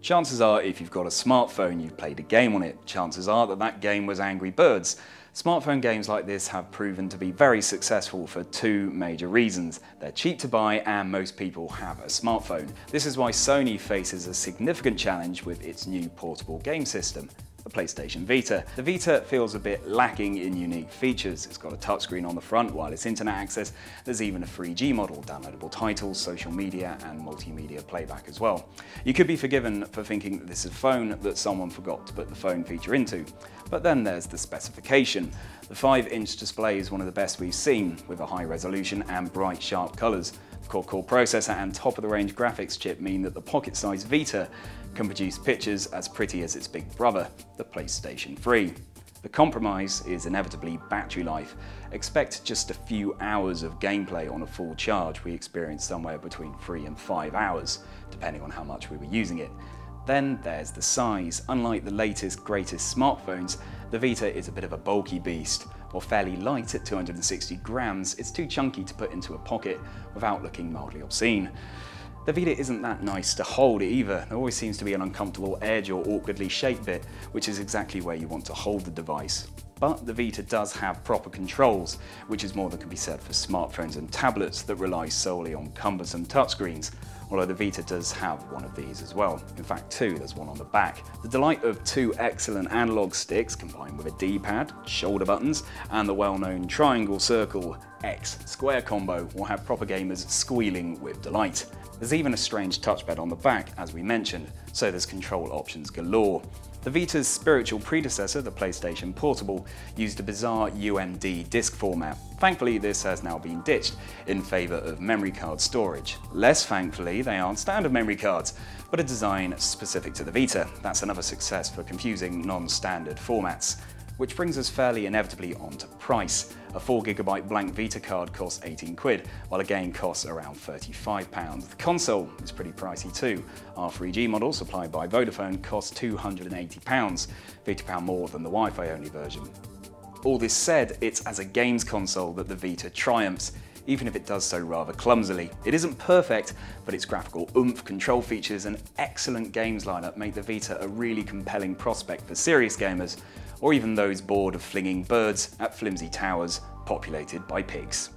Chances are if you've got a smartphone, you've played a game on it. Chances are that that game was Angry Birds. Smartphone games like this have proven to be very successful for two major reasons. They're cheap to buy and most people have a smartphone. This is why Sony faces a significant challenge with its new portable game system, the PlayStation Vita. The Vita feels a bit lacking in unique features. It's got a touchscreen on the front, wireless internet access, there's even a 3G model, downloadable titles, social media and multimedia playback as well. You could be forgiven for thinking that this is a phone that someone forgot to put the phone feature into. But then there's the specification. The 5-inch display is one of the best we've seen, with a high resolution and bright sharp colours. The quad-core processor and top-of-the-range graphics chip mean that the pocket-sized Vita can produce pictures as pretty as its big brother, the PlayStation 3. The compromise is inevitably battery life. Expect just a few hours of gameplay on a full charge. We experienced somewhere between 3 and 5 hours, depending on how much we were using it. Then there's the size. Unlike the latest, greatest smartphones, the Vita is a bit of a bulky beast. Or fairly light at 260 grams, it's too chunky to put into a pocket without looking mildly obscene. The Vita isn't that nice to hold either. There always seems to be an uncomfortable edge or awkwardly shaped bit, which is exactly where you want to hold the device. But the Vita does have proper controls, which is more than can be said for smartphones and tablets that rely solely on cumbersome touchscreens. Although the Vita does have one of these as well. In fact, two, there's one on the back. The delight of two excellent analog sticks combined with a D-pad, shoulder buttons, and the well-known triangle, circle, X square combo will have proper gamers squealing with delight. There's even a strange touchpad on the back, as we mentioned, so there's control options galore. The Vita's spiritual predecessor, the PlayStation Portable, used a bizarre UMD disc format. Thankfully, this has now been ditched in favour of memory card storage. Less thankfully, they aren't standard memory cards, but a design specific to the Vita. That's another success for confusing non-standard formats. Which brings us fairly inevitably onto price. A 4GB blank Vita card costs 18 quid, while a game costs around £35. The console is pretty pricey too. Our 3G model, supplied by Vodafone, costs £280, £50 more than the Wi-Fi only version. All this said, it's as a games console that the Vita triumphs, even if it does so rather clumsily. It isn't perfect, but its graphical oomph, control features and excellent games lineup make the Vita a really compelling prospect for serious gamers, or even those bored of flinging birds at flimsy towers populated by pigs.